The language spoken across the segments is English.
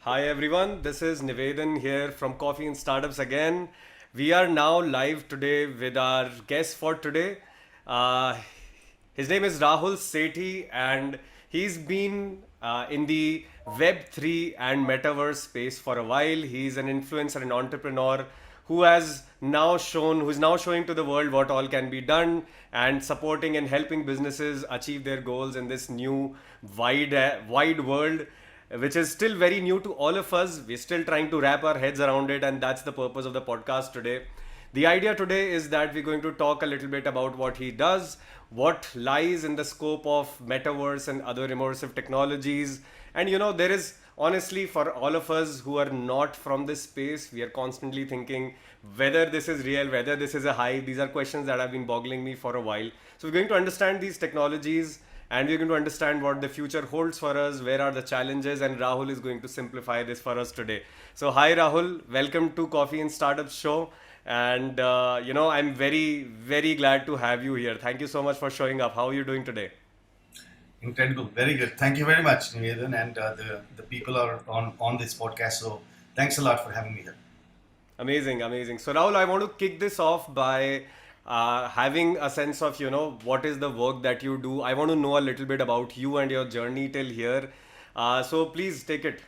Hi everyone, this is Nivedan here from Coffee and Startups again. We are now live today with our guest for today. Uh, his name is Rrahul Sethi and he's been in the Web3 and Metaverse space for a while. He's an influencer and entrepreneur who is now showing to the world what all can be done and supporting and helping businesses achieve their goals in this new wide world, which is still very new to all of us. We're still trying to wrap our heads around it, and that's the purpose of the podcast today. The idea today is that we're going to talk a little bit about what he does, what lies in the scope of metaverse and other immersive technologies. And there is honestly, for all of us who are not from this space, we are constantly thinking whether this is real, whether this is a hype. These are questions that have been boggling me for a while. So we're going to understand these technologies and we're going to understand what the future holds for us, where are the challenges, and Rrahul is going to simplify this for us today. So, hi Rrahul, welcome to Coffee and Startups Show. And I'm very, very glad to have you here. Thank you so much for showing up. How are you doing today? Incredible, very good. Thank you very much, Nivedan, and the people are on this podcast. So thanks a lot for having me here. Amazing, amazing. So, Rahul, I want to kick this off by having a sense of, what is the work that you do. I want to know a little bit about you and your journey till here. So, please take it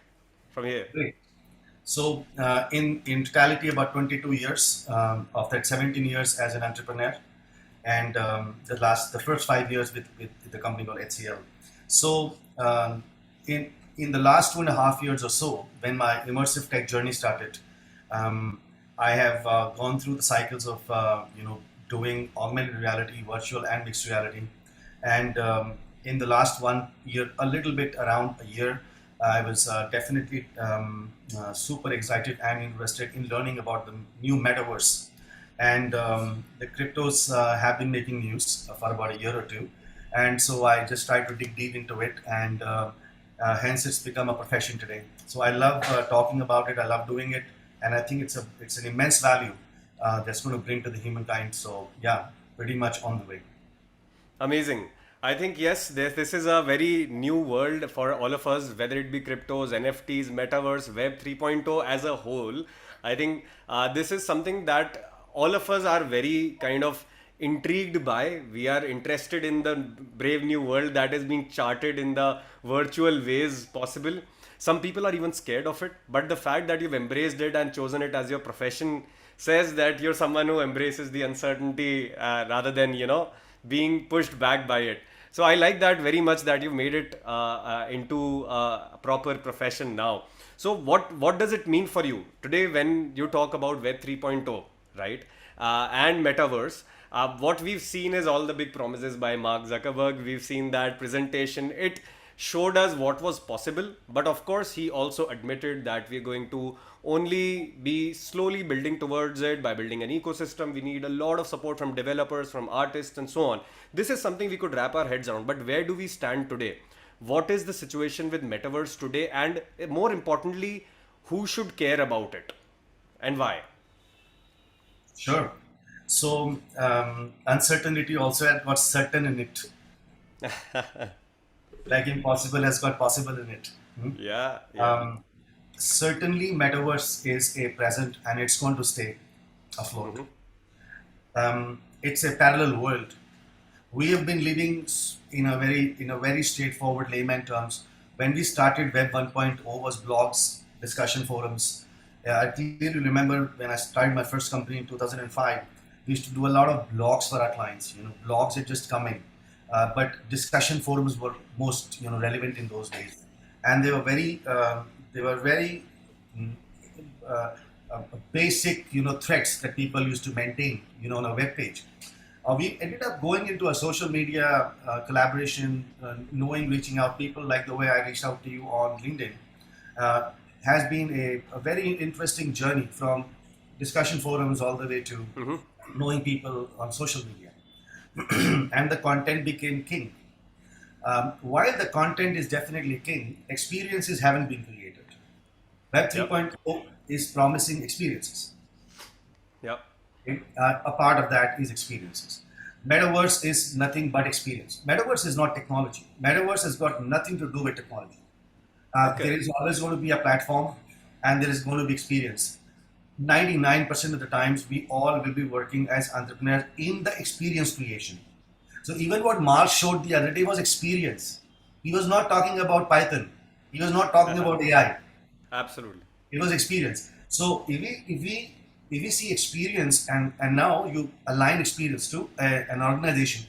from here. Great. So in totality, about 22 years. Of that, 17 years as an entrepreneur, and the first 5 years with the company called HCL. So in the last 2.5 years or so, when my immersive tech journey started, I have gone through the cycles of doing augmented reality, virtual and mixed reality, and in the last 1 year, a little bit around a year, I was definitely super excited and interested in learning about the new metaverse. And the cryptos have been making news for about a year or two. And so I just tried to dig deep into it, and hence it's become a profession today. So I love talking about it, I love doing it, and I think it's an immense value that's going to bring to the humankind. So yeah, pretty much on the way. Amazing. I think yes, this is a very new world for all of us, whether it be cryptos, NFTs, metaverse, Web 3.0 as a whole. I think this is something that all of us are very kind of intrigued by. We are interested in the brave new world that is being charted in the virtual ways possible. Some people are even scared of it, but the fact that you've embraced it and chosen it as your profession says that you're someone who embraces the uncertainty rather than being pushed back by it. So I like that very much that you've made it into a proper profession now. So what does it mean for you today when you talk about Web 3.0, right? And metaverse? What we've seen is all the big promises by Mark Zuckerberg. We've seen that presentation. It showed us what was possible, but of course he also admitted that we're going to only be slowly building towards it by building an ecosystem. We need a lot of support from developers, from artists, and so on. This is something we could wrap our heads around, but where do we stand today? What is the situation with metaverse today, and more importantly, who should care about it and why? Sure. So uncertainty also has got certain in it. Like impossible has got possible in it. Hmm? Yeah, yeah. Um, Certainly, metaverse is a present and it's going to stay afloat. Hmm. It's a parallel world. We have been living in a very straightforward layman terms. When we started Web 1.0 was blogs, discussion forums. I clearly remember when I started my first company in 2005, we used to do a lot of blogs for our clients. Blogs had just come in, but discussion forums were most relevant in those days, and they were very mm, uh, basic threads that people used to maintain on a web page. We ended up going into a social media collaboration, reaching out people like the way I reached out to you on LinkedIn. Uh, has been a very interesting journey from discussion forums all the way to Hmm. knowing people on social media. And the content became king. While the content is definitely king, experiences haven't been created. Web Yep. 3.0 is promising experiences. Yep. Okay? A part of that is experiences. Metaverse is nothing but experience. Metaverse is not technology. Metaverse has got nothing to do with technology. Okay. There is always going to be a platform, and there is going to be experience. 99% of the times, we all will be working as entrepreneurs in the experience creation. So even what Mark showed the other day was experience. He was not talking about Python. He was not talking about AI. Absolutely. It was experience. So if we see experience, and now you align experience to an organization,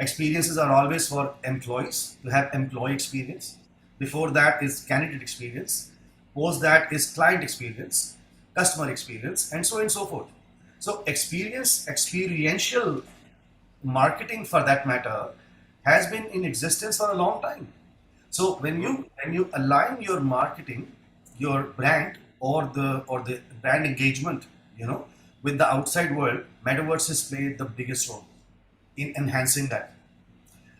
experiences are always for employees. You have employee experience. Before that is candidate experience. Post that is client experience, customer experience, and so on and so forth. So experience, experiential marketing for that matter, has been in existence for a long time. So when you align your marketing, your brand, or the brand engagement, with the outside world, metaverses play the biggest role in enhancing that.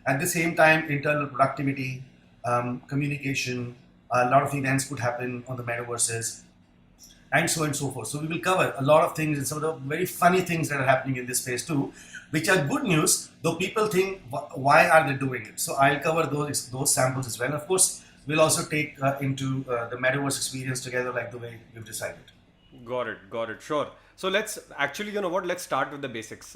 At the same time, internal productivity, communication, a lot of events could happen on the metaverses, and so on and so forth. So we will cover a lot of things and some of the very funny things that are happening in this space too, which are good news. Though people think, why are they doing it? So I'll cover those samples as well. Of course, we'll also take into the metaverse experience together, like the way we've decided. Got it. Got it. Sure. So let's actually, you know what? Let's start with the basics.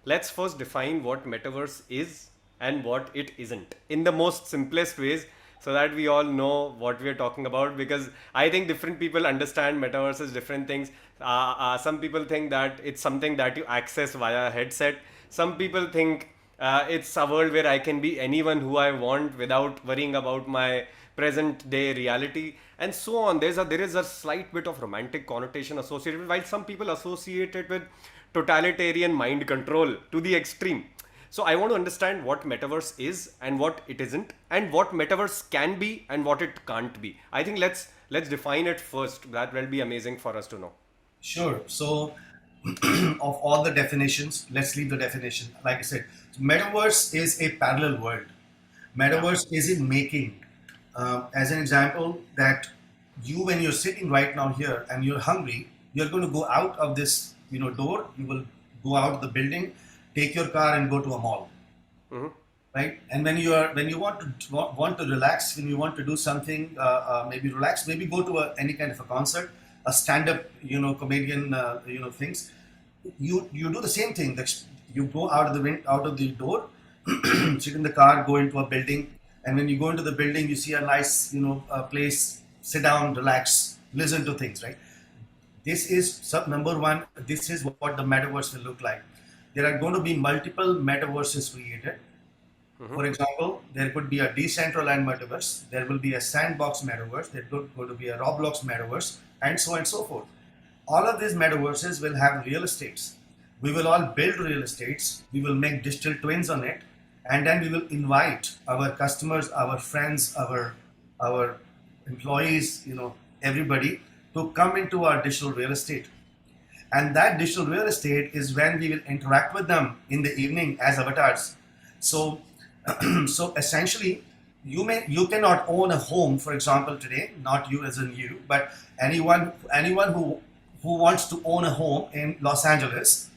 Let's first define what metaverse is and what it isn't in the most simplest ways, so that we all know what we are talking about. Because I think different people understand metaverse as different things. Some people think that it's something that you access via a headset. Some people think it's a world where I can be anyone who I want without worrying about my present day reality, and so on. There is a slight bit of romantic connotation associated with, while some people associate it with totalitarian mind control to the extreme. So I want to understand what metaverse is and what it isn't, and what metaverse can be and what it can't be. I think let's define it first. That will be amazing for us to know. Sure. So, of all the definitions, let's leave the definition. Like I said, metaverse is a parallel world. Yeah. Metaverse is in making. As an example, that you, when you're sitting right now here and you're hungry, you're going to go out of this, door. You will go out of the building, take your car, and go to a mall, Hmm. right? And when you want to relax, when you want to do something, maybe relax, maybe go to any kind of a concert, a stand-up, comedian, things. You do the same thing. You go out of the door, sit in the car, go into a building, and when you go into the building, you see a nice, place, sit down, relax, listen to things, right? This is sub number one. This is what the metaverse will look like. There are going to be multiple metaverses created. For example, there could be a decentralized metaverse, there will be a sandbox metaverse, there could going to be a Roblox metaverse, and so on and so forth. All of these metaverses will have real estates. We will all build real estates, we will make digital twins on it, and then we will invite our customers, our friends, our employees, everybody to come into our digital real estate. And that digital real estate is when we will interact with them in the evening as avatars. So so essentially, you cannot own a home, for example, today, not you as in you, but anyone who wants to own a home in Los Angeles,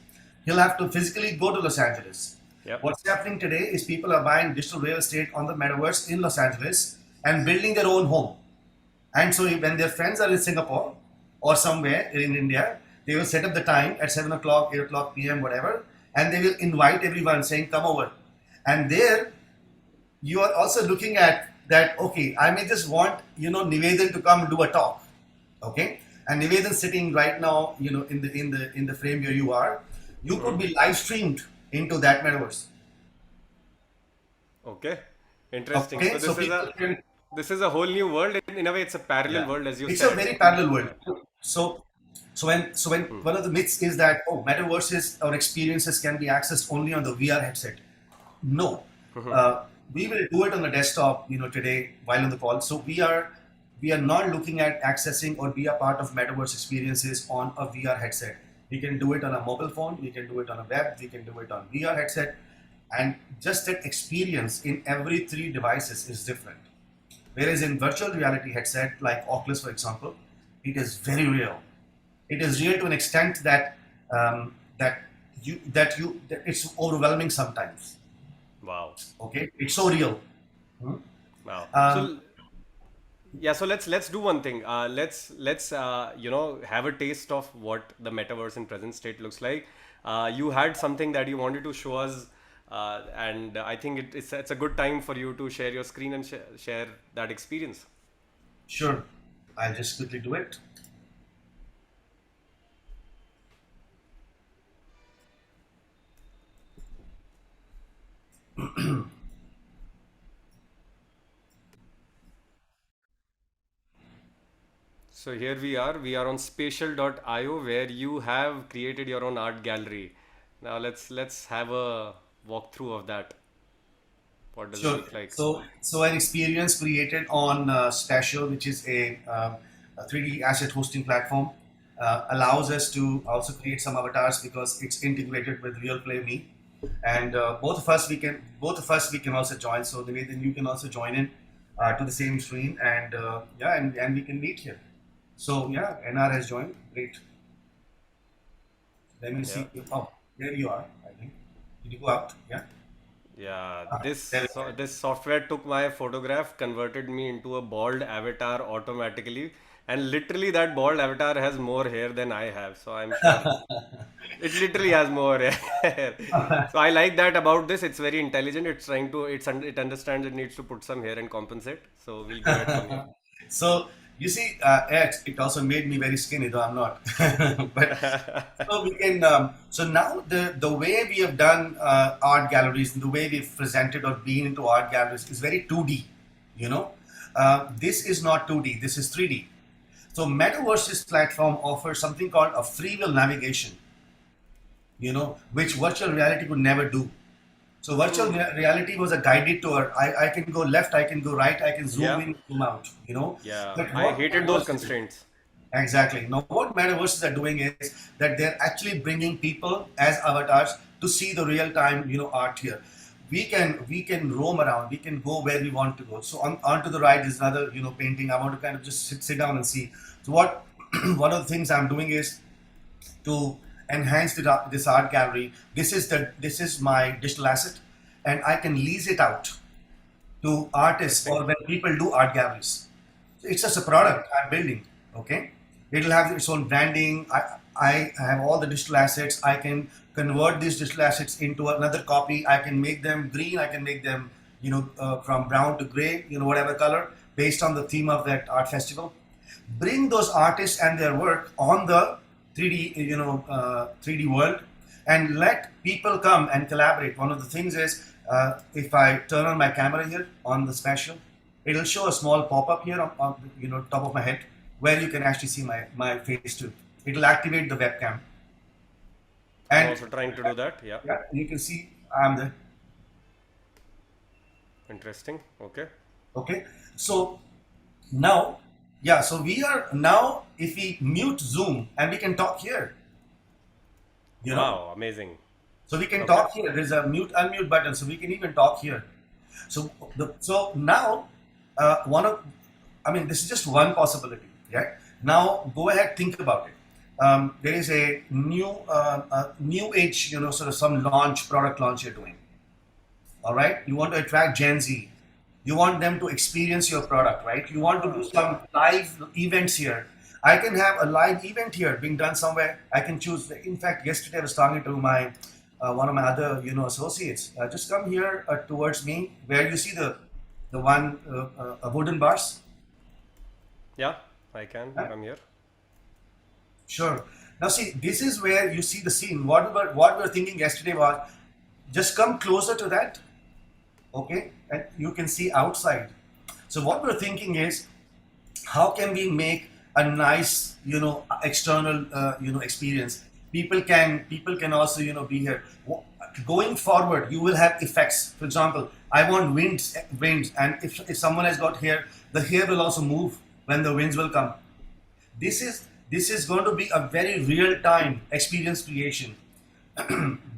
he'll have to physically go to Los Angeles. Yep. What's happening today is people are buying digital real estate on the metaverse in Los Angeles and building their own home. And so when their friends are in Singapore or somewhere in India, they will set up the time at 7 o'clock, 8 o'clock p.m., whatever, and they will invite everyone saying, come over. And there, you are also looking at that, okay, I may just want, Nivedan to come and do a talk. Okay? And Nivedan sitting right now, in the frame where you are, you could be live streamed into that metaverse. Okay. Interesting. Okay? So So people can, this is a whole new world. In a way, it's a parallel yeah, world, as you it's a said. very parallel world. So, so when one of the myths is that, metaverses or experiences can be accessed only on the VR headset. No, we will do it on the desktop. Today while on the call. So we are not looking at accessing or be a part of metaverse experiences on a VR headset. We can do it on a mobile phone. We can do it on a web. We can do it on VR headset, and just that experience in every three devices is different. Whereas in virtual reality headset like Oculus, for example, it is very real. It is real to an extent that that it's overwhelming sometimes. Wow. Okay, it's so real. Hmm? Wow. Um, So Yeah, so let's do one thing. Let's have a taste of what the metaverse in present state looks like. You had something that you wanted to show us, and I think it's a good time for you to share your screen and share that experience. Sure, I'll just quickly do it. So here we are. We are on spatial.io where you have created your own art gallery. Now let's have a walkthrough of that. What does it Sure. look like? So an experience created on Spatial, which is a 3D asset hosting platform, allows us to also create some avatars because it's integrated with Real Play Me, and both of us we can also join. So the way that you can also join in to the same screen, and yeah, and we can meet here. So yeah, NR has joined. Great. Let me Yeah. see. Oh, there you are. I think. Did you go out? Yeah. Yeah, There this software took my photograph, converted me into a bald avatar automatically, and literally that bald avatar has more hair than I have. So I'm sure it literally has more hair. So I like that about this. It's very intelligent. It's trying to it understands it needs to put some hair and compensate. So we'll grow it from here. So you see, it also made me very skinny, though I'm not. But so we can. So now the way we have done art galleries and the way we've presented or been into art galleries is very 2D. You know, this is not 2D. This is 3D. So Metaverse's platform offers something called a free will navigation. Which virtual reality could never do. So virtual Hmm. reality was a guided tour. I can go left, I can go right, I can zoom Yeah, in, zoom out. yeah. But I what hated those Metaverse is constraints. exactly now what Metaverses are doing is that they're actually bringing people as avatars to see the real time, art here. We can roam around, we can go where we want to go. So on to the right is another, painting. I want to kind of just sit down and see. So what one of the things I'm doing is to enhance this art gallery. This is my digital asset, and I can lease it out to artists Interesting. or when people do art galleries. So it's just a product I'm building. Okay, it'll have its own branding. I have all the digital assets. I can convert these digital assets into another copy. I can make them green. I can make them from brown to gray. Whatever color based on the theme of that art festival. Bring those artists and their work on the 3D 3D world, and let people come and collaborate. One of the things is if I turn on my camera here on the special, it'll show a small pop-up here on top of my head where you can actually see my face too. It'll activate the webcam, I'm and also trying to do that. Yeah. yeah, you can see I'm the Interesting. Okay. okay. So now, yeah, so we are now, if we mute Zoom and we can talk here, you know. Wow. Amazing. So we can Okay. talk here. There's a mute unmute button, so we can even talk here. So now one of, I mean, this is just one possibility. Right now, go ahead, think about it. There is a new age, sort of some product launch you're doing. All right, you want to attract Gen Z. You want them to experience your product, right? You want to do some live events here. I can have a live event here being done somewhere. I can choose. In fact, yesterday I was talking to my one of my other associates. Just come here towards me, where you see the one wooden bars. Yeah, I can Huh? from here. Sure. Now see, this is where you see the scene. What we were thinking yesterday was just come closer to that, okay, and you can see outside. So what we're thinking is, how can we make a nice, external, experience? People can also, be here. Going forward, you will have effects. For example, I want winds, and if someone has got hair, the hair will also move when the winds will come. This is going to be a very real time experience creation.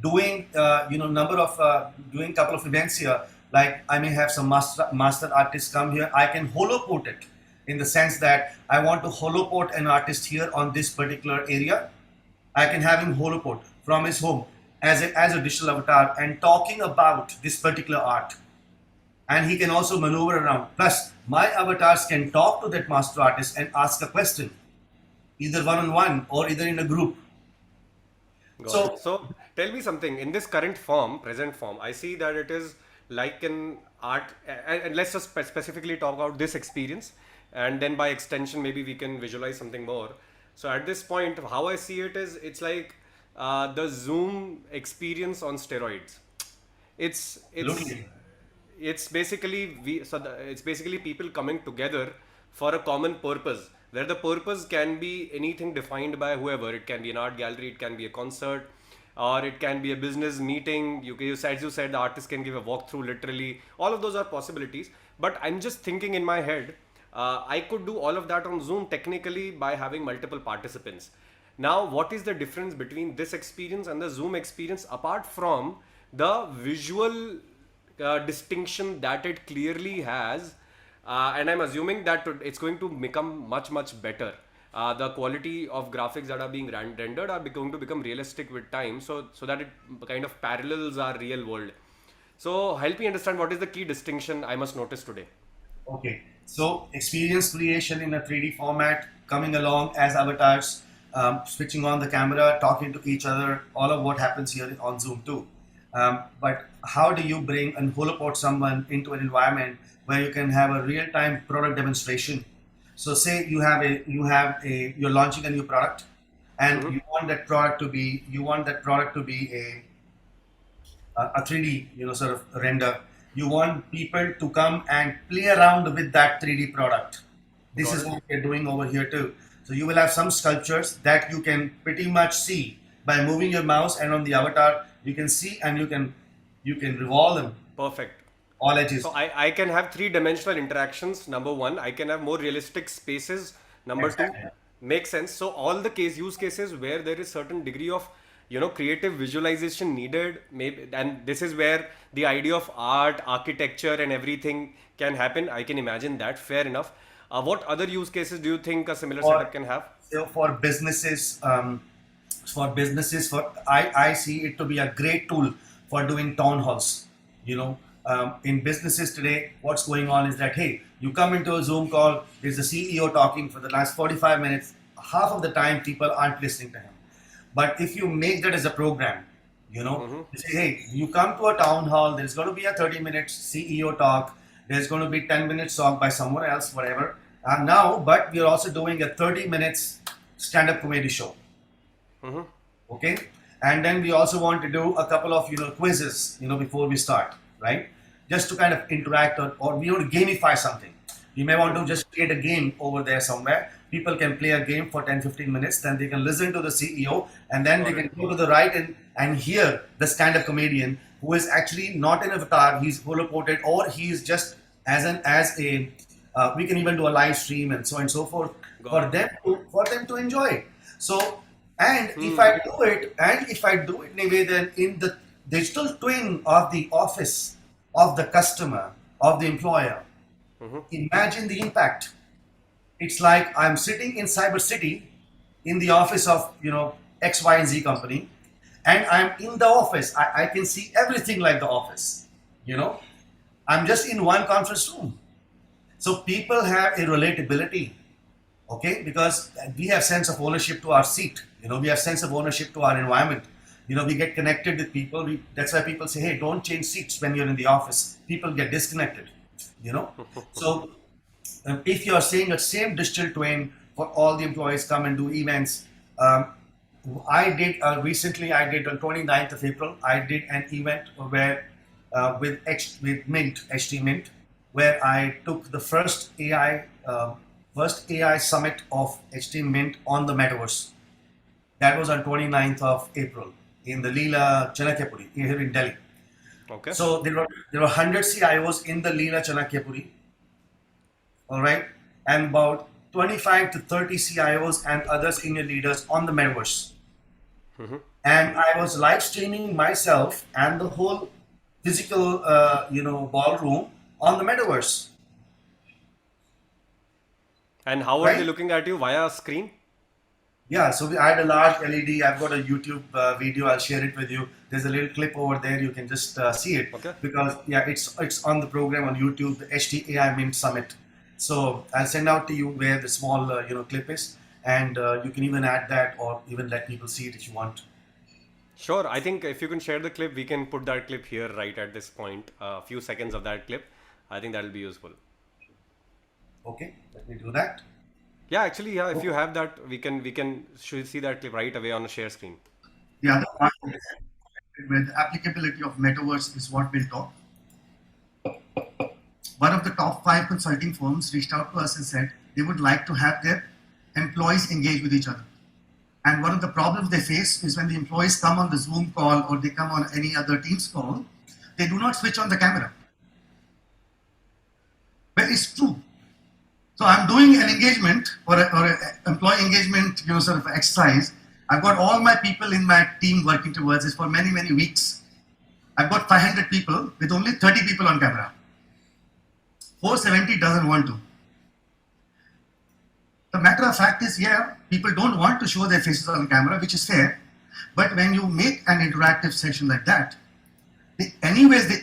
Doing number of doing couple of events here, like I may have some master artists come here. I can holoport it, in the sense that I want to holoport an artist here on this particular area. I can have him holoport from his home as a digital avatar and talking about this particular art, and he can also maneuver around. Plus, my avatars can talk to that master artist and ask a question, either one-on-one or either in a group. Got it. So So tell me something. In this current form, present form, I see that it is like an art, and let's just specifically talk about this experience, and then by extension, maybe we can visualize something more. So at this point, how I see it is, it's like the Zoom experience on steroids. It's it's absolutely. it's basically it's basically people coming together for a common purpose, where the purpose can be anything defined by whoever. It can be an art gallery, it can be a concert, or it can be a business meeting. As you said, the artist can give a walkthrough, literally. All of those are possibilities. But I'm just thinking in my head, I could do all of that on Zoom technically by having multiple participants. Now, what is the difference between this experience and the Zoom experience, apart from the visual distinction that it clearly has? And I'm assuming that it's going to become much, much better. The quality of graphics that are being rendered are going to become realistic with time, so that it kind of parallels our real world. So help me understand, what is the key distinction I must notice today? Okay, so experience creation in a 3D format, coming along as avatars, switching on the camera, talking to each other, all of what happens here on Zoom too. But how do you bring and holoport someone into an environment where you can have a real-time product demonstration? So say you're launching a new product, and Mm-hmm. you want that product to be a 3D, sort of render. You want people to come and play around with that 3D product. This Got is it. what we're doing over here too. So you will have some sculptures that you can pretty much see by moving your mouse, and on the avatar you can see, and you can revolve them Perfect. all So edges. I can have three-dimensional interactions. Number one, I can have more realistic spaces. Number two, Exactly. makes sense. So all the use cases where there is certain degree of creative visualization needed, maybe, and this is where the idea of art, architecture, and everything can happen. I can imagine that. Fair enough. What other use cases do you think a similar For setup can have? for businesses, I see it to be a great tool for doing town halls. In businesses today, what's going on is that, hey, you come into a Zoom call, there's the CEO talking for the last 45 minutes. Half of the time people aren't listening to him. But if you make that as a program, you say, hey, you come to a town hall, there's going to be a 30-minute CEO talk, there's going to be 10 minutes talk by someone else, whatever. But we're also doing a 30 minutes stand-up comedy show. Mm-hmm. Okay, and then we also want to do a couple of quizzes before we start, right? Just to kind of interact, or we want to gamify something. You may want to just create a game over there somewhere. People can play a game for 10-15 minutes, then they can listen to the CEO, and then they Got can it. go to the right and hear the stand-up comedian, who is actually not an avatar, he's holoported, or he's just as a we can even do a live stream and so on and so forth, Got it. for them to enjoy it. So, and Hmm. if I do it, Nivedan, in the digital twin of the office, of the customer, of the employer, imagine the impact. It's like I'm sitting in Cyber City, in the office of X, Y, and Z company, and I'm in the office. I can see everything like the office. You know, I'm just in one conference room. So people have a relatability, okay, because we have sense of ownership to our seat. We have sense of ownership to our environment. We get connected with people. That's why people say, hey, don't change seats when you're in the office. People get disconnected. So if you are saying a same digital twin for all the employees come and do events, I did recently. I did on 29th of April. I did an event where with Mint, HT Mint, where I took the first AI summit of HT Mint on the Metaverse. That was on 29th of April in the Leela Chanakyapuri here in Delhi. Okay. So there were 100 CIOs in the Leela Chanakyapuri, all right, and about 25 to 30 CIOs and other senior leaders on the Metaverse. And I was live streaming myself and the whole physical, ballroom on the Metaverse, And how are they right? looking at you via screen? Yeah, so I had a large LED. I've got a YouTube video. I'll share it with you. There's a little clip over there. You can just see it Okay. because yeah, it's on the program on YouTube, the HT AI Mint Summit. So I'll send out to you where the small clip is, and you can even add that or even let people see it if you want. Sure. I think if you can share the clip, we can put that clip here right at this point. A few seconds of that clip. I think that'll be useful. Okay, let me do that. Yeah, actually, yeah. If you have that, we can should see that clip right away on a share screen. The other part is where the applicability of metaverse is what we'll talk. One of the top 5 consulting firms reached out to us and said they would like to have their employees engage with each other. And one of the problems they face is when the employees come on the Zoom call or they come on any other Teams call, they do not switch on the camera. But it's true. So I'm doing an engagement or an employee engagement, sort of exercise. I've got all my people in my team working towards this for many, many weeks. I've got 500 people with only 30 people on camera. 470 doesn't want to. The matter of fact is, yeah, people don't want to show their faces on camera, which is fair. But when you make an interactive session like that, they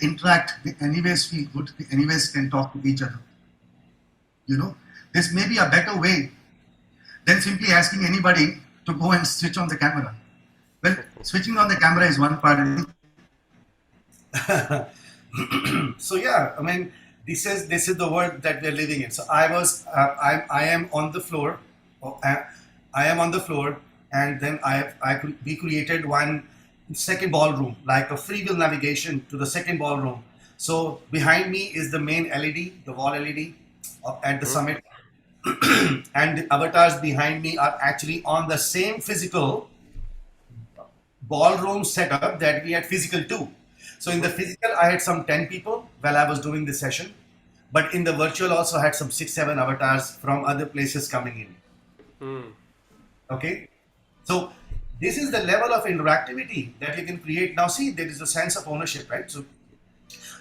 interact, they anyways feel good, they anyways can talk to each other. This may be a better way than simply asking anybody to go and switch on the camera. Well, switching on the camera is one part of it. So yeah, I mean, this is the world that we're living in. So I am on the floor. I am on the floor, and then we created one second ballroom, like a free will navigation to the second ballroom. So behind me is the main LED, the wall LED at the summit, and the avatars behind me are actually on the same physical ballroom setup that we had physical too. So in the physical, I had some 10 people while I was doing this session, but in the virtual also had some 6-7 avatars from other places coming in. Okay, so this is the level of interactivity that you can create. Now see, there is a sense of ownership, right? So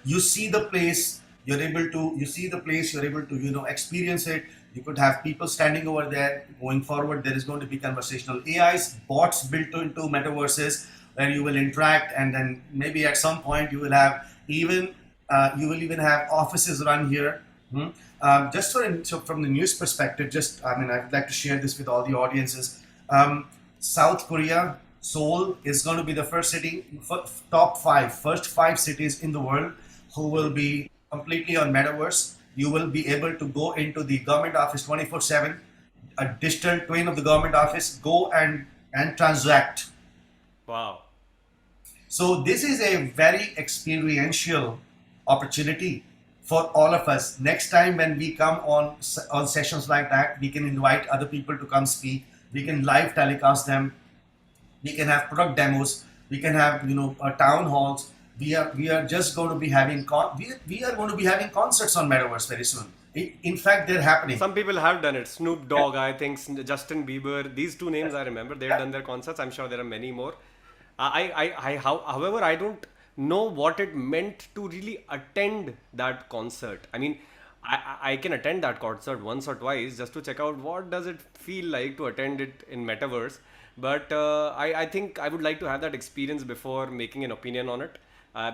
you see the place, you're able to experience it. You could have people standing over there. Going forward, there is going to be conversational AIs, bots built into metaverses where you will interact, and then maybe at some point you will even have offices run here. So from the news perspective, I'd like to share this with all the audiences. South Korea, Seoul is going to be the first city, first five cities in the world who will be completely on metaverse. You will be able to go into the government office 24/7, a digital twin of the government office, go and transact. Wow. So this is a very experiential opportunity for all of us. Next time when we come on sessions like that, we can invite other people to come speak. We can live telecast them. We can have product demos. We can have town halls. We are just going to be having we are going to be having concerts on Metaverse very soon. In fact, they're happening. Some people have done it. Snoop Dogg, I think, Justin Bieber. These two names I remember. They've done their concerts. I'm sure there are many more. However, I don't know what it meant to really attend that concert. I mean, I can attend that concert once or twice just to check out what does it feel like to attend it in Metaverse. But I think I would like to have that experience before making an opinion on it.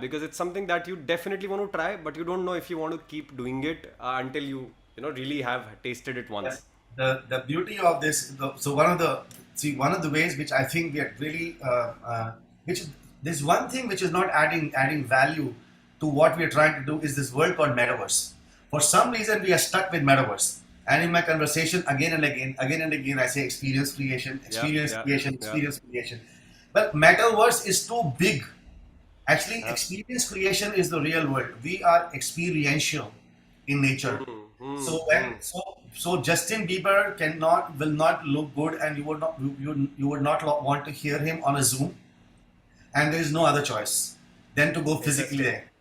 Because it's something that you definitely want to try, but you don't know if you want to keep doing it until you really have tasted it once. The beauty of this, one of the ways which I think we are really there's one thing which is not adding value to what we are trying to do is this world called Metaverse. For some reason, we are stuck with Metaverse. And in my conversation, again and again, I say experience creation. But Metaverse is too big. Actually, experience creation is the real world. We are experiential in nature. So Justin Bieber will not look good, and you would not want to hear him on a Zoom, and there is no other choice than to go physically there.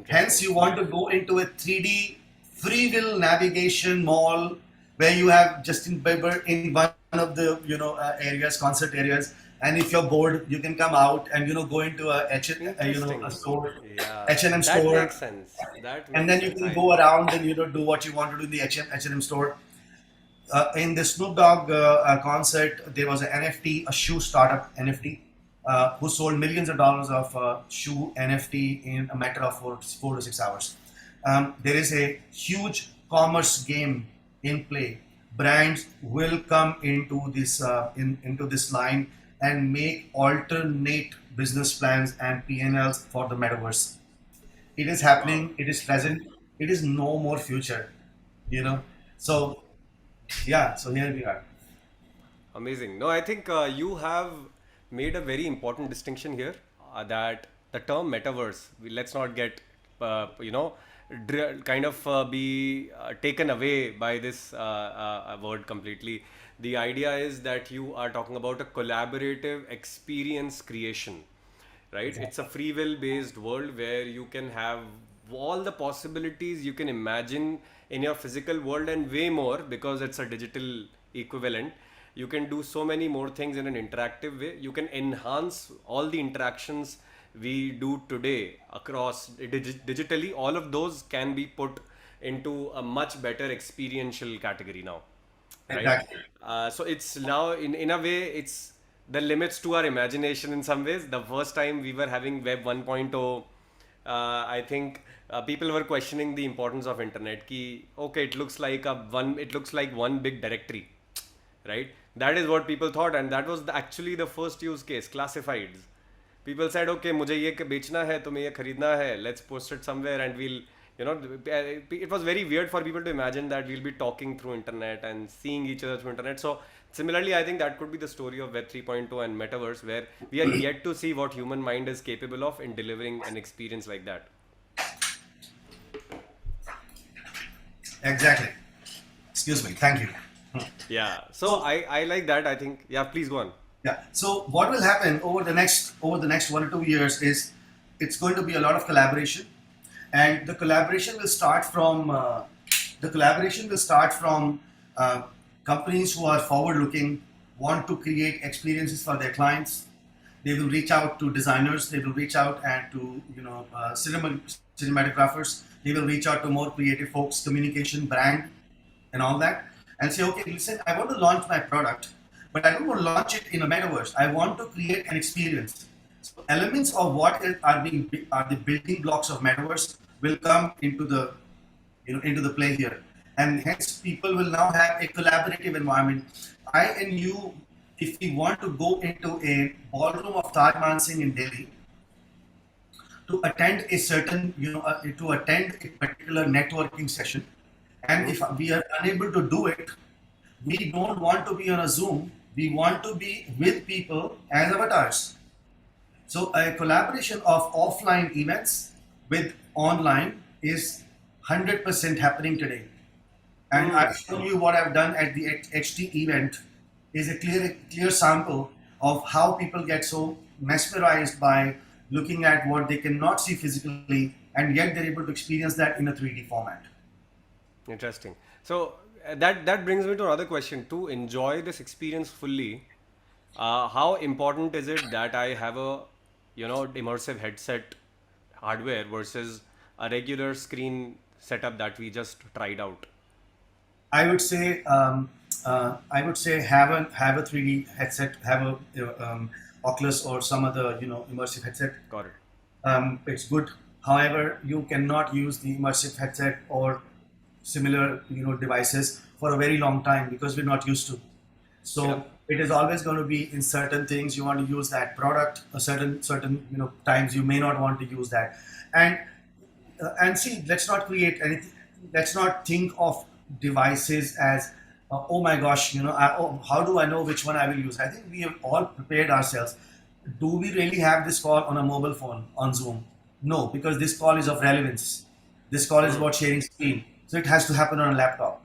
Hence, you want to go into a 3D free will navigation mall where you have Justin Bieber in one of the concert areas. And if you're bored, you can come out and go into a store, H&M store. That makes sense. And then you can go around and do what you want to do in the H&M store. In the Snoop Dogg concert, there was an NFT, a shoe startup NFT, who sold millions of dollars of shoe NFT in a matter of 4 to 6 hours. There is a huge commerce game in play, brands will come into this into this line and make alternate business plans and P&Ls for the metaverse. It is Wow. happening. It is present. It is no more future. You know. So yeah. So here we are. Amazing. No, I think you have made a very important distinction here that the term metaverse, let's not get, you know, kind of be taken away by this word completely. The idea is that you are talking about a collaborative experience creation, right? It's a Exactly. free will based world where you can have all the possibilities you can imagine in your physical world and way more because it's a digital equivalent. You can do so many more things in an interactive way. You can enhance all the interactions we do today across digitally. All of those can be put into a much better experiential category now, right? Exactly. So it's now in a way it's the limits to our imagination in some ways. The first time we were having Web 1.0, I think people were questioning the importance of internet. Ki, okay, it looks like one big directory, right? That is what people thought, and that was actually the first use case, classifieds. People said, okay, मुझे ये बेचना है, तुम्हें ये खरीदना है, let's post it somewhere and we'll, you know, it was very weird for people to imagine that we'll be talking through internet and seeing each other through internet. So similarly, I think that could be the story of Web 3.0 and Metaverse, where we are yet to see what human mind is capable of in delivering an experience like that. Exactly. Excuse me. Thank you. Yeah. So So I like that. I think, yeah, please go on. yeah. So what will happen over the next 1 or 2 years is it's going to be a lot of collaboration, and the collaboration will start from companies who are forward looking, want to create experiences for their clients. They will reach out to designers. They will reach out and to cinematographers. They will reach out to more creative folks, communication, brand, and all that, and say, okay, listen, I want to launch my product, but I don't want to launch it in a metaverse. I want to create an experience. So elements of are the building blocks of metaverse will come into the into the play here, and hence people will now have a collaborative environment. I and you, if we want to go into a ballroom of Taj Mansingh in Delhi to attend a certain, to attend a particular networking session, and Hmm. if we are unable to do it, we don't want to be on a Zoom. We want to be with people as avatars. So a collaboration of offline events with online is 100% happening today. And Hmm. I've shown you what I've done at the HT event is a clear sample of how people get so mesmerized by looking at what they cannot see physically, and yet they're able to experience that in a 3D format. Interesting. So that brings me to another question. To enjoy this experience fully, how important is it that I have a, immersive headset hardware versus a regular screen setup that we just tried out? I would say have a 3D headset, have a Oculus or some other immersive headset. Got it. It's good. However, you cannot use the immersive headset or similar devices for a very long time because we're not used to. Yeah. So it is always going to be in certain things you want to use that product. A certain times you may not want to use that, and see, let's not create anything. Let's not think of devices as oh my gosh, how do I know which one I will use? I think we have all prepared ourselves. Do we really have this call on a mobile phone on Zoom? No, because this call is of relevance. This call is Hmm. about sharing screen, so it has to happen on a laptop,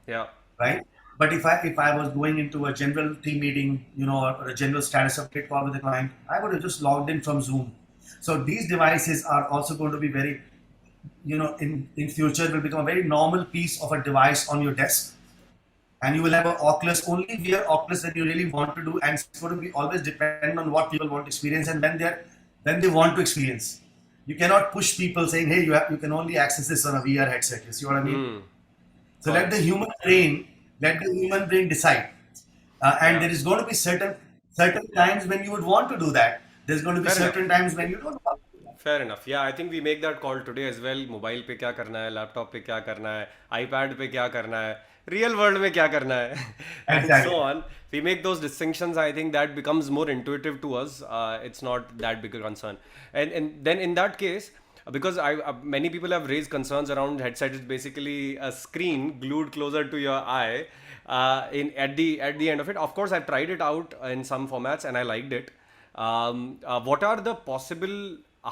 Yeah. right? But if I was going into a general team meeting, or a general status update call with the client, I would have just logged in from Zoom. So these devices are also going to be very, in future will become a very normal piece of a device on your desk, and you will have an Oculus only wear Oculus that you really want to do, and it's going to be always depend on what people want to experience and when they want to experience. You cannot push people saying, hey, you can only access this on a VR headset. You see what I mean? Hmm. So Got it. let the human brain decide. And Yeah. there is going to be certain times when you would want to do that. There's going to be Fair enough. certain times when you don't want to do that. Fair enough. Yeah, I think we make that call today as well. Mobile पे क्या करना है, laptop पे क्या करना है, iPad पे क्या करना है, real world में क्या करना है, and so Exactly. on. We make those distinctions. I think that becomes more intuitive to us. It's not that big a concern. And then in that case, because many people have raised concerns around headset. It's basically a screen glued closer to your eye. In at the end of it, of course, I've tried it out in some formats and I liked it. What are the possible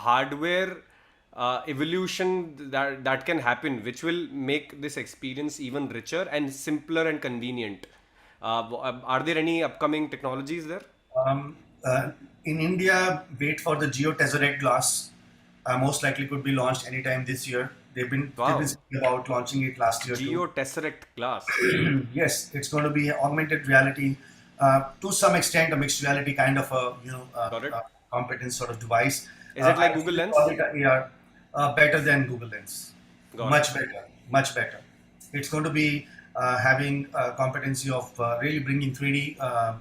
hardware evolution that can happen, which will make this experience even richer and simpler and convenient? Are there any upcoming technologies there? Um, uh, in India, wait for the Geo Tesseract glass. Most likely could be launched anytime this year. They've been Wow, speaking about launching it last year too. Geo Tesseract glass. Yes, it's going to be augmented reality, to some extent a mixed reality kind of a Got it. competence sort of device. Is it like I Google still call Lens? it a AR, better than Google Lens, Got it. much better, much better. It's going to be having a competency of really bringing 3D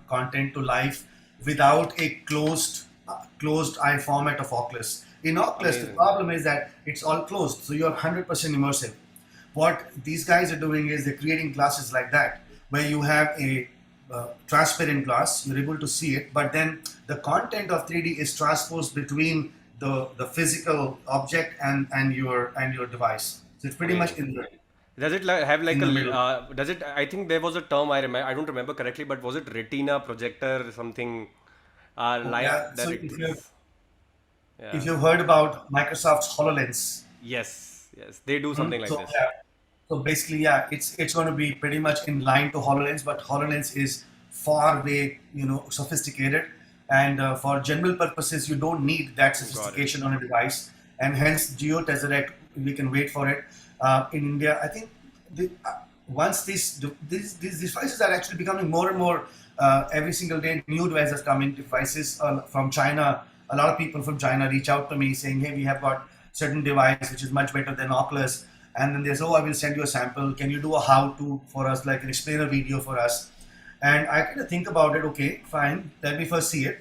content to life without a closed eye format of Oculus. In Oculus, the Amazing. problem is that it's all closed, so you're 100% immersive. What these guys are doing is they're creating glasses like that, where you have a transparent glass, you're able to see it, but then the content of 3D is transposed between the physical object and your device. So it's pretty much Amazing. Does it have like in a? the middle. Does it? I think there was a term I remember. I don't remember correctly, but was it retina projector or something? Oh, Like yeah. that. So It is. if Yeah. you've heard about Microsoft's HoloLens, Yes. Yes. They do something like so this. yeah, so basically, yeah, it's going to be pretty much in line to HoloLens, but HoloLens is far way sophisticated, and for general purposes, you don't need that Got it. sophistication on a device, and hence Geo Tesseract, we can wait for it. In India, I think once these devices are actually becoming more and more every single day, new devices coming, devices from China. A lot of people from China reach out to me saying, "Hey, we have got certain device which is much better than Oculus." And then they say, "Oh, I will send you a sample. Can you do a how-to for us, like an explainer video for us?" And I kind of think about it. Okay, fine. Let me first see it.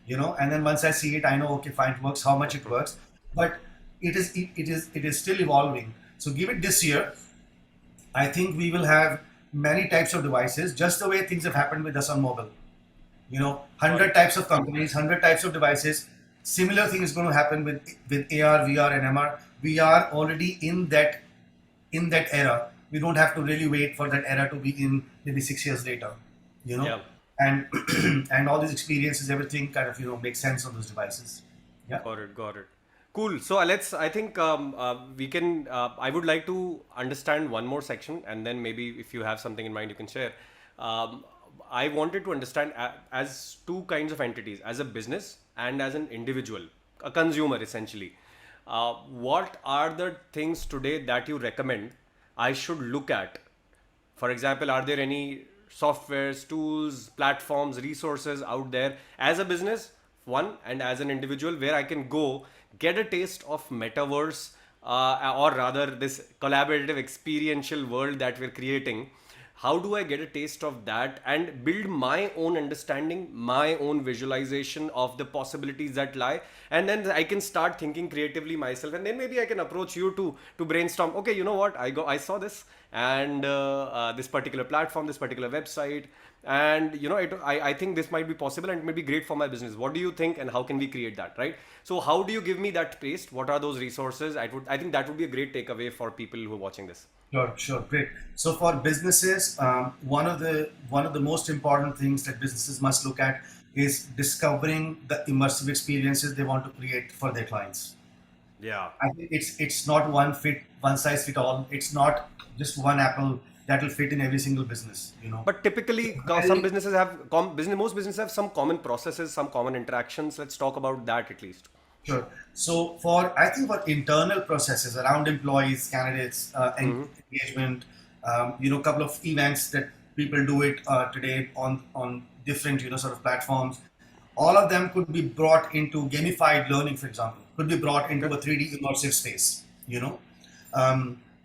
And then once I see it, I know, okay, fine, it works. How much it works, but it is still evolving. So give it this year. I think we will have many types of devices, just the way things have happened with us on mobile. Got 100 it. types of companies, 100 types of devices. Similar thing is going to happen with AR, VR, and MR. We are already in that era. We don't have to really wait for that era to be in maybe 6 years later. You know, Yeah. and and all these experiences, everything kind of makes sense on those devices. Yeah, Got it. Got it. Cool. So let's. I think we can. I would like to understand one more section, and then maybe if you have something in mind, you can share. Um, I wanted to understand as two kinds of entities, as a business and as an individual, a consumer essentially. What are the things today that you recommend I should look at? For example, are there any softwares, tools, platforms, resources out there as a business, one, and as an individual where I can go get a taste of metaverse, or rather this collaborative experiential world that we're creating? How do I get a taste of that and build my own understanding, my own visualization of the possibilities that lie, and then I can start thinking creatively myself, and then maybe I can approach you to brainstorm. Okay, you know what? I saw this, and this particular platform, this particular website, and I think this might be possible and it may be great for my business. What do you think, and how can we create that, right? So how do you give me that taste? What are those resources? I think that would be a great takeaway for people who are watching this. sure, sure, great. So for businesses, one of the most important things that businesses must look at is discovering the immersive experiences they want to create for their clients. Yeah. I think it's not one size fit all. It's not just one apple that will fit in every single business. But typically, some Very businesses have most businesses have some common processes, some common interactions. Let's talk about that at least. sure. So I think for internal processes around employees, candidates, engagement, couple of events that people do it today on different sort of platforms. All of them could be brought into gamified learning, for example, could be brought into Okay. a 3D immersive space.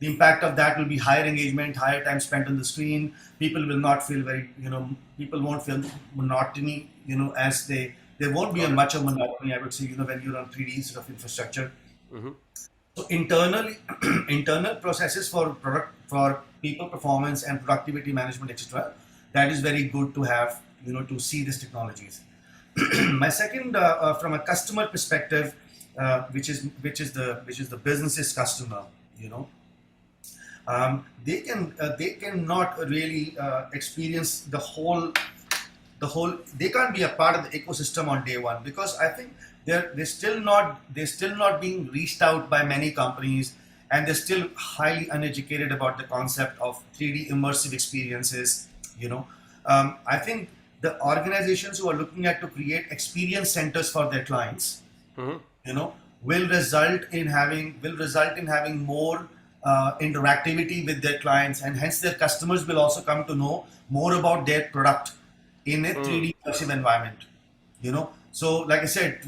The impact of that will be higher engagement, higher time spent on the screen. People will not feel people won't feel monotony, as they There won't be a Got it. much of monotony, I would say, when you run 3D sort of infrastructure. Mm-hmm. So internally, internal processes for product, for people performance and productivity management, etc. That is very good to have, to see these technologies. My second, from a customer perspective, which is the business's customer, you know, they cannot really experience the whole. They can't be a part of the ecosystem on day one, because I think they're still not being reached out by many companies, and they're still highly uneducated about the concept of 3D immersive experiences. I think the organizations who are looking at to create experience centers for their clients, Mm-hmm. you know will result in having more interactivity with their clients, and hence their customers will also come to know more about their product in a Mm. 3D immersive environment. So like I said,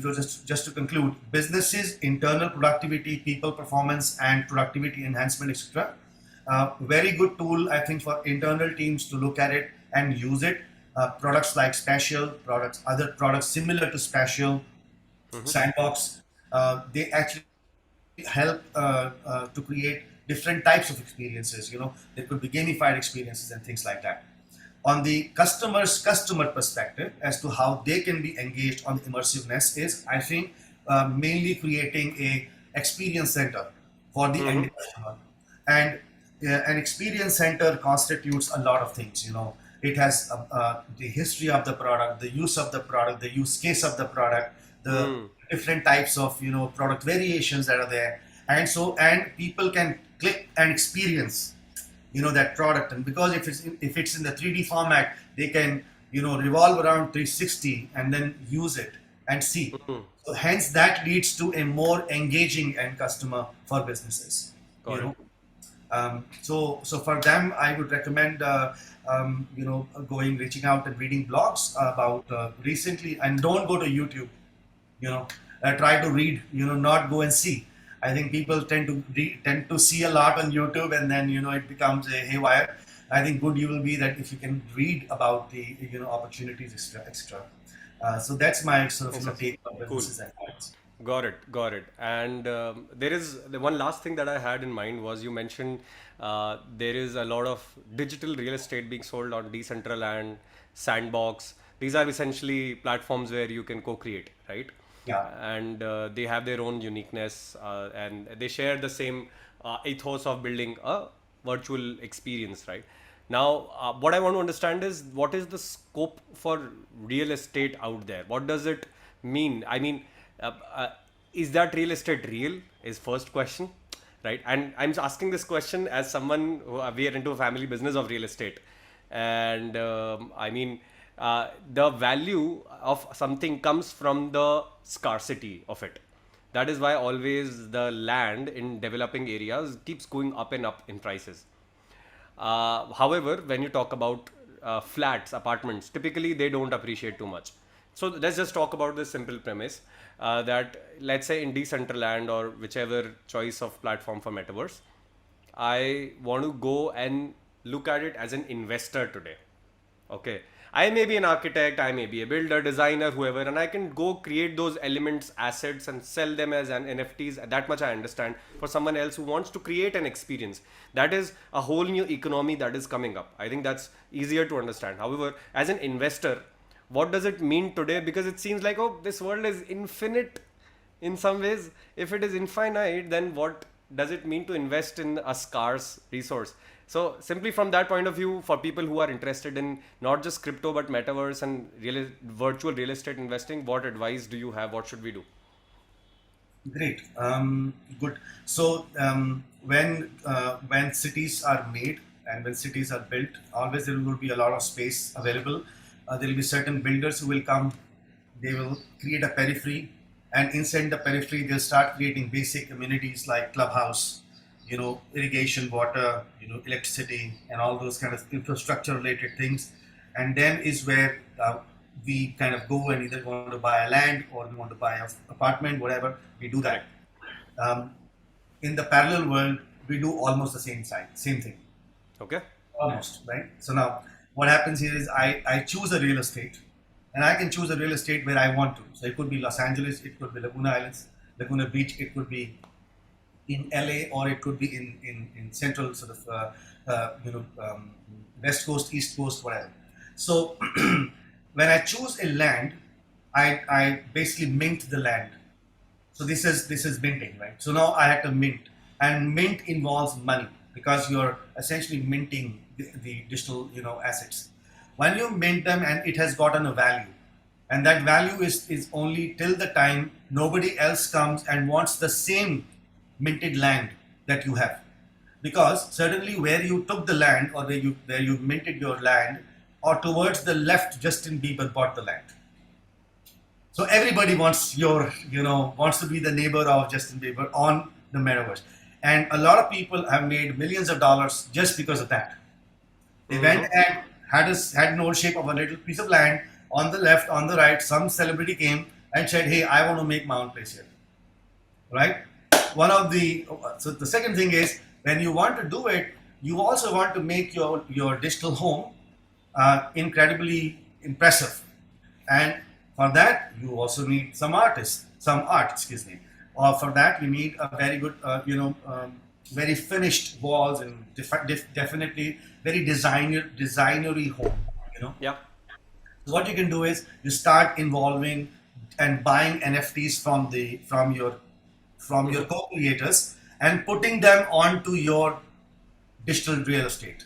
just to conclude, businesses internal productivity, people performance, and productivity enhancement, etc. Very good tool, I think, for internal teams to look at it and use it. Products like Spatial, other products similar to Spatial, Mm-hmm. Sandbox, they actually help to create different types of experiences. There could be gamified experiences and things like that. On the customer perspective, as to how they can be engaged on the immersiveness, is, I think, mainly creating a experience center for the Mm-hmm. end customer. And an experience center constitutes a lot of things. It has the history of the product, the use of the product, the use case of the product, the Mm. different types of product variations that are there, and people can click and experience that product. And because if it's in the 3D format, they can revolve around 360 and then use it and see. Mm. So hence that leads to a more engaging end customer for businesses. you Got it. know so for them, I would recommend reaching out and reading blogs about recently, and don't go to YouTube. Try to read, not go and see. I think people tend to see a lot on YouTube, and then it becomes a haywire. I think good you will be that if you can read about the opportunities, extra. So that's my sort of Awesome. take on Cool. businesses and clients. Got it, got it. And there is the one last thing that I had in mind was you mentioned there is a lot of digital real estate being sold on Decentraland, Sandbox. These are essentially platforms where you can co-create, right? Yeah. And they have their own uniqueness, and they share the same ethos of building a virtual experience, right? Now, what I want to understand is what is the scope for real estate out there? What does it mean? I mean, uh, uh, is that real estate real? Is first question, right? And I'm asking this question as someone who we are into a family business of real estate, and I mean, the value of something comes from the scarcity of it. That is why always the land in developing areas keeps going up and up in prices. However, when you talk about flats, apartments, typically they don't appreciate too much. So let's just talk about this simple premise that let's say in Decentraland or whichever choice of platform for metaverse, I want to go and look at it as an investor today. Okay. I may be an architect, I may be a builder, designer, whoever, and I can go create those elements, assets, and sell them as an NFTs. That much I understand. For someone else who wants to create an experience, that is a whole new economy that is coming up. I think that's easier to understand. However, as an investor, what does it mean today? Because it seems like, oh, this world is infinite in some ways. If it is infinite, then what does it mean to invest in a scarce resource? So simply from that point of view, for people who are interested in not just crypto but metaverse and virtual real estate investing, what advice do you have? What should we do? Great. Good. So when cities are made and when cities are built, always there will be a lot of space available. There will be certain builders who will come. They will create a periphery, and inside the periphery, they'll start creating basic amenities like clubhouse, irrigation, water, electricity, and all those kind of infrastructure related things. And then is where we kind of go and either want to buy a land or we want to buy an apartment, whatever, we do that. Correct. Um, in the parallel world, we do almost the same thing, Okay. almost, right? So now what happens here is I choose a real estate, and I can choose a real estate where I want to. So it could be Los Angeles, it could be Laguna Islands, Laguna Beach, it could be in LA, or it could be in central sort of west coast, east coast, whatever. So when I choose a land, I basically mint the land. So this is minting, right? So now I have to mint, and mint involves money because you're essentially minting the digital assets. When you mint them and it has gotten a value, and that value is only till the time nobody else comes and wants the same minted land that you have, because certainly where you took the land, or where you minted your land, or towards the left Justin Bieber bought the land. So everybody wants to be the neighbor of Justin Bieber on the metaverse, and a lot of people have made millions of dollars just because of that. They went and had an ownership of a little piece of land on the left, on the right. Some celebrity came and said, "Hey, I want to make my own place here." Right? So the second thing is, when you want to do it, you also want to make your digital home incredibly impressive, and for that you also need some art, excuse me. Or for that you need a very good, very finished walls, and definitely very designery home. You know, Yeah. so what you can do is you start involving and buying NFTs from your co-creators and putting them onto your digital real estate.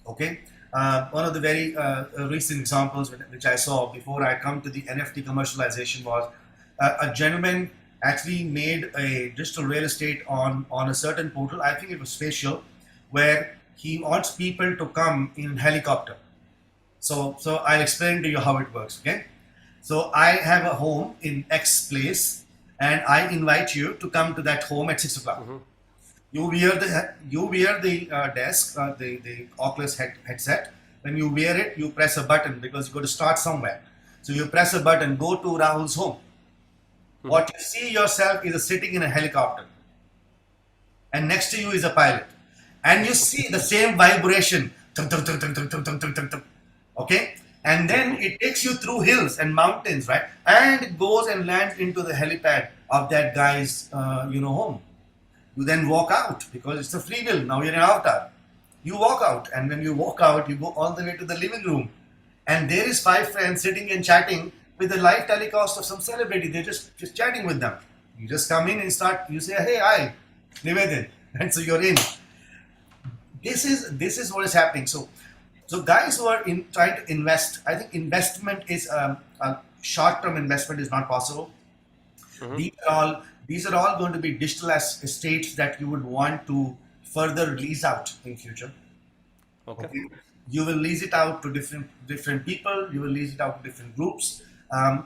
Okay. One of the very recent examples which I saw before I come to the NFT commercialization was a gentleman actually made a digital real estate on a certain portal. I think it was Spatial, where he wants people to come in helicopter. So I'll explain to you how it works. Okay. So I have a home in X place, and I invite you to come to that home at 6 o'clock. You wear the desk, the Oculus headset. When you wear it, you press a button because you got to start somewhere. So you press a button, go to Rahul's home. What you see yourself is sitting in a helicopter, and next to you is a pilot, and you see the same vibration. Tuk, tuk, tuk, tuk, tuk, tuk, tuk, tuk, tuk, tuk. Okay, and then it takes you through hills and mountains, right? And it goes and lands into the helipad of that guy's home. You then walk out because it's a free will. Now you're an avatar. You walk out, and when you walk out, you go all the way to the living room, and there is five friends sitting and chatting with the live telecast of some celebrity. They're just chatting with them. You just come in and start. You say, "Hey, hi, Nivedan," and so you're in. This is what is happening. So guys who are trying to invest, I think investment is a short-term investment is not possible. These are all going to be digital estates that you would want to further lease out in future. Okay. Okay. You will lease it out to different people. You will lease it out to different groups.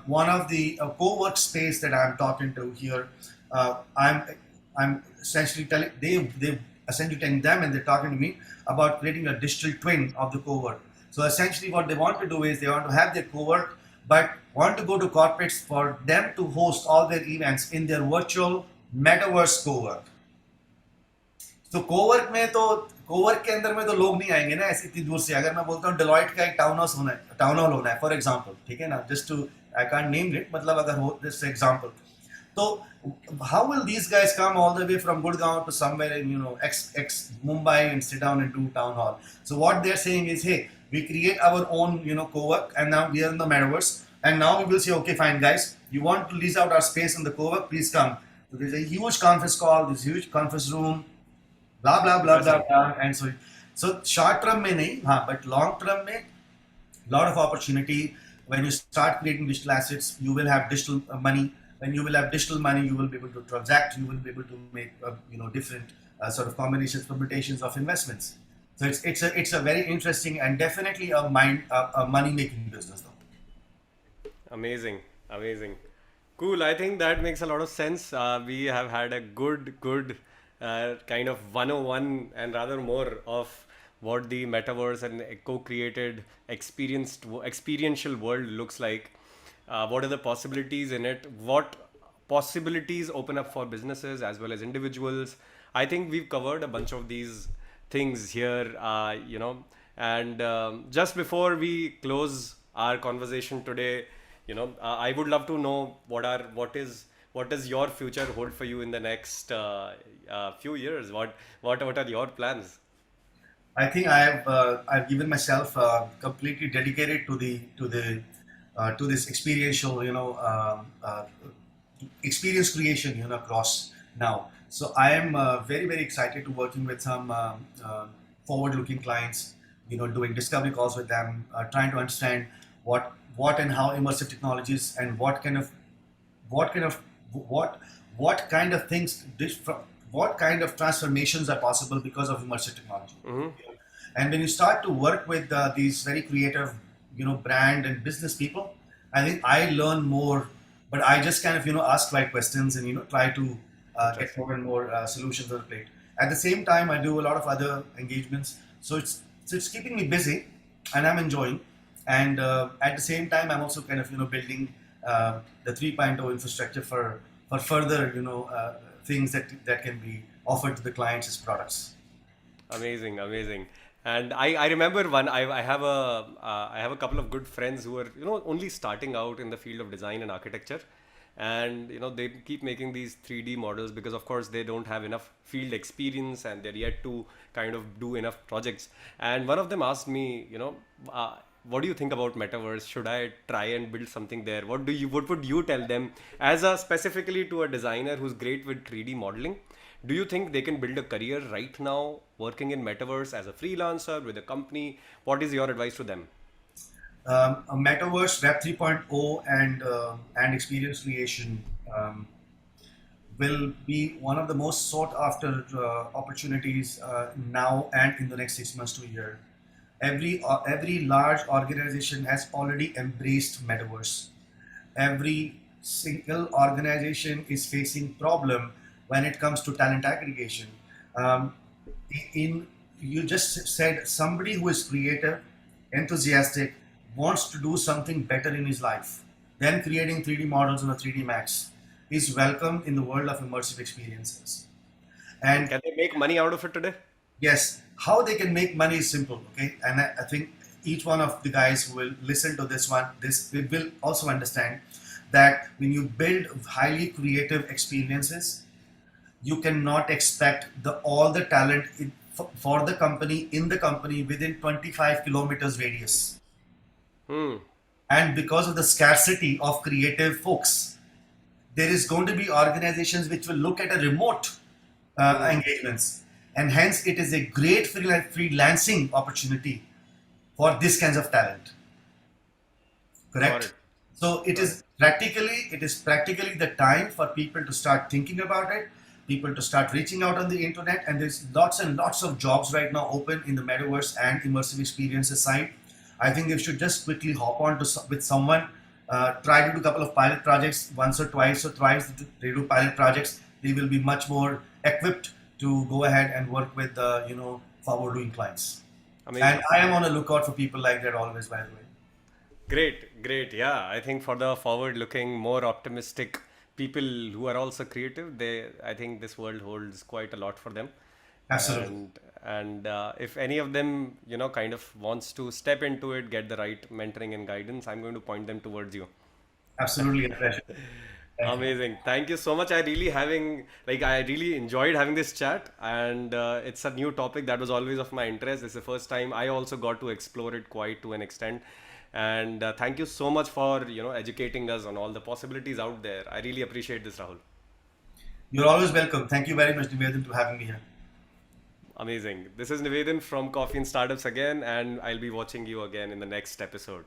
One of the co-work space that I'm talking to here, I'm essentially they essentially telling them, and they're talking to me about creating a digital twin of the co-work. So essentially, what they want to do is they want to have their co-work, but want to go to corporates for them to host all their events in their virtual metaverse co-work. तो Cowork के अंदर में तो लोग नहीं आएंगे ना ऐसे इतनी दूर से. अगर मैं बोलता हूँ डेलॉइट का एक टाउन हॉल होना है फॉर एग्जांपल, ठीक है ना, just to I can't name it, मतलब अगर हो दिस एग्जांपल, तो how will these guys come all the way from Gurgaon to somewhere in X Mumbai and sit down and do town hall? So what they're saying is, hey, we create our own co-work, and now we are in the metaverse, and now we will say, okay, fine guys, you want to lease out our space in the co-work, please come. So there's a huge conference call, this huge conference room, blah blah blah blah blah, and so short term mein nahi, but long term mein lot of opportunity. When you start creating digital assets, you will have digital money. When you will have digital money, you will be able to transact. You will be able to make different sort of combinations, permutations of investments. So it's a very interesting and definitely a money making business though. Amazing, amazing, cool. I think that makes a lot of sense. We have had a good kind of 101 and rather more of what the metaverse and co-created experiential world looks like. What are the possibilities in it? What possibilities open up for businesses as well as individuals? I think we've covered a bunch of these things here, and just before we close our conversation today. I would love to know what is your future hold for you in the next few years. What are your plans? I think I've given myself completely dedicated to this experiential, experience creation, across now. So I am very excited to working with some forward-looking clients, doing discovery calls with them, trying to understand what and how immersive technologies and what kind of what what kind of things what kind of transformations are possible because of immersive technology. And when you start to work with these very creative, brand and business people, I think I learn more. But I just kind of ask right questions and try to get Interesting. more and more solutions on the plate. At the same time, I do a lot of other engagements, so it's keeping me busy, and I'm enjoying. And at the same time, I'm also kind of building the 3.0 infrastructure for further things that can be offered to the clients as products. Amazing, amazing. And I remember I have a couple of good friends who are only starting out in the field of design and architecture, and they keep making these 3D models because of course they don't have enough field experience and they're yet to kind of do enough projects. And one of them asked me, what do you think about metaverse? Should I try and build something there? What would you tell them as a specifically to a designer who's great with 3D modeling? Do you think they can build a career right now working in metaverse as a freelancer with a company? What is your advice to them? A metaverse web 3.0 and experience creation will be one of the most sought after opportunities now and in the next 6 months to a year. Every large organization has already embraced metaverse. Every single organization is facing problem when it comes to talent aggregation. Um, in You just said somebody who is creative, enthusiastic, wants to do something better in his life, then creating 3D models on a 3D Max is welcome in the world of immersive experiences. And And can they make money out of it today? yes, how they can make money is simple, okay? And I think each one of the guys who will listen to this one, this will also understand that when you build highly creative experiences, you cannot expect all the talent for the company in the company within 25 kilometers radius. Hmm. And because of the scarcity of creative folks, there is going to be organizations which will look at a remote Hmm. engagements, and hence it is a great freelancing opportunity for this kinds of talent. Got Correct. it. So Got it. it is practically the time for people to start thinking about it, people to start reaching out on the internet, and there's lots and lots of jobs right now open in the metaverse and immersive experiences side. I think they should just quickly hop on to with someone, try to do a couple of pilot projects once or twice or thrice. They do pilot projects, they will be much more equipped to go ahead and work with forward-doing clients. And Amazing. I am on a lookout for people like that always, by the way. Great, great. Yeah, I think for the forward-looking, more optimistic people who are also creative, I think this world holds quite a lot for them. Absolutely. And if any of them, kind of wants to step into it, get the right mentoring and guidance, I'm going to point them towards you. Absolutely a pleasure. Thank you. Amazing. Thank you so much. I really enjoyed having this chat, and it's a new topic that was always of my interest. It's the first time I also got to explore it quite to an extent. And thank you so much for, educating us on all the possibilities out there. I really appreciate this, Rahul. You're always welcome. Thank you very much, Nivedan, for having me here. Amazing. This is Nivedan from Coffee and Startups again, and I'll be watching you again in the next episode.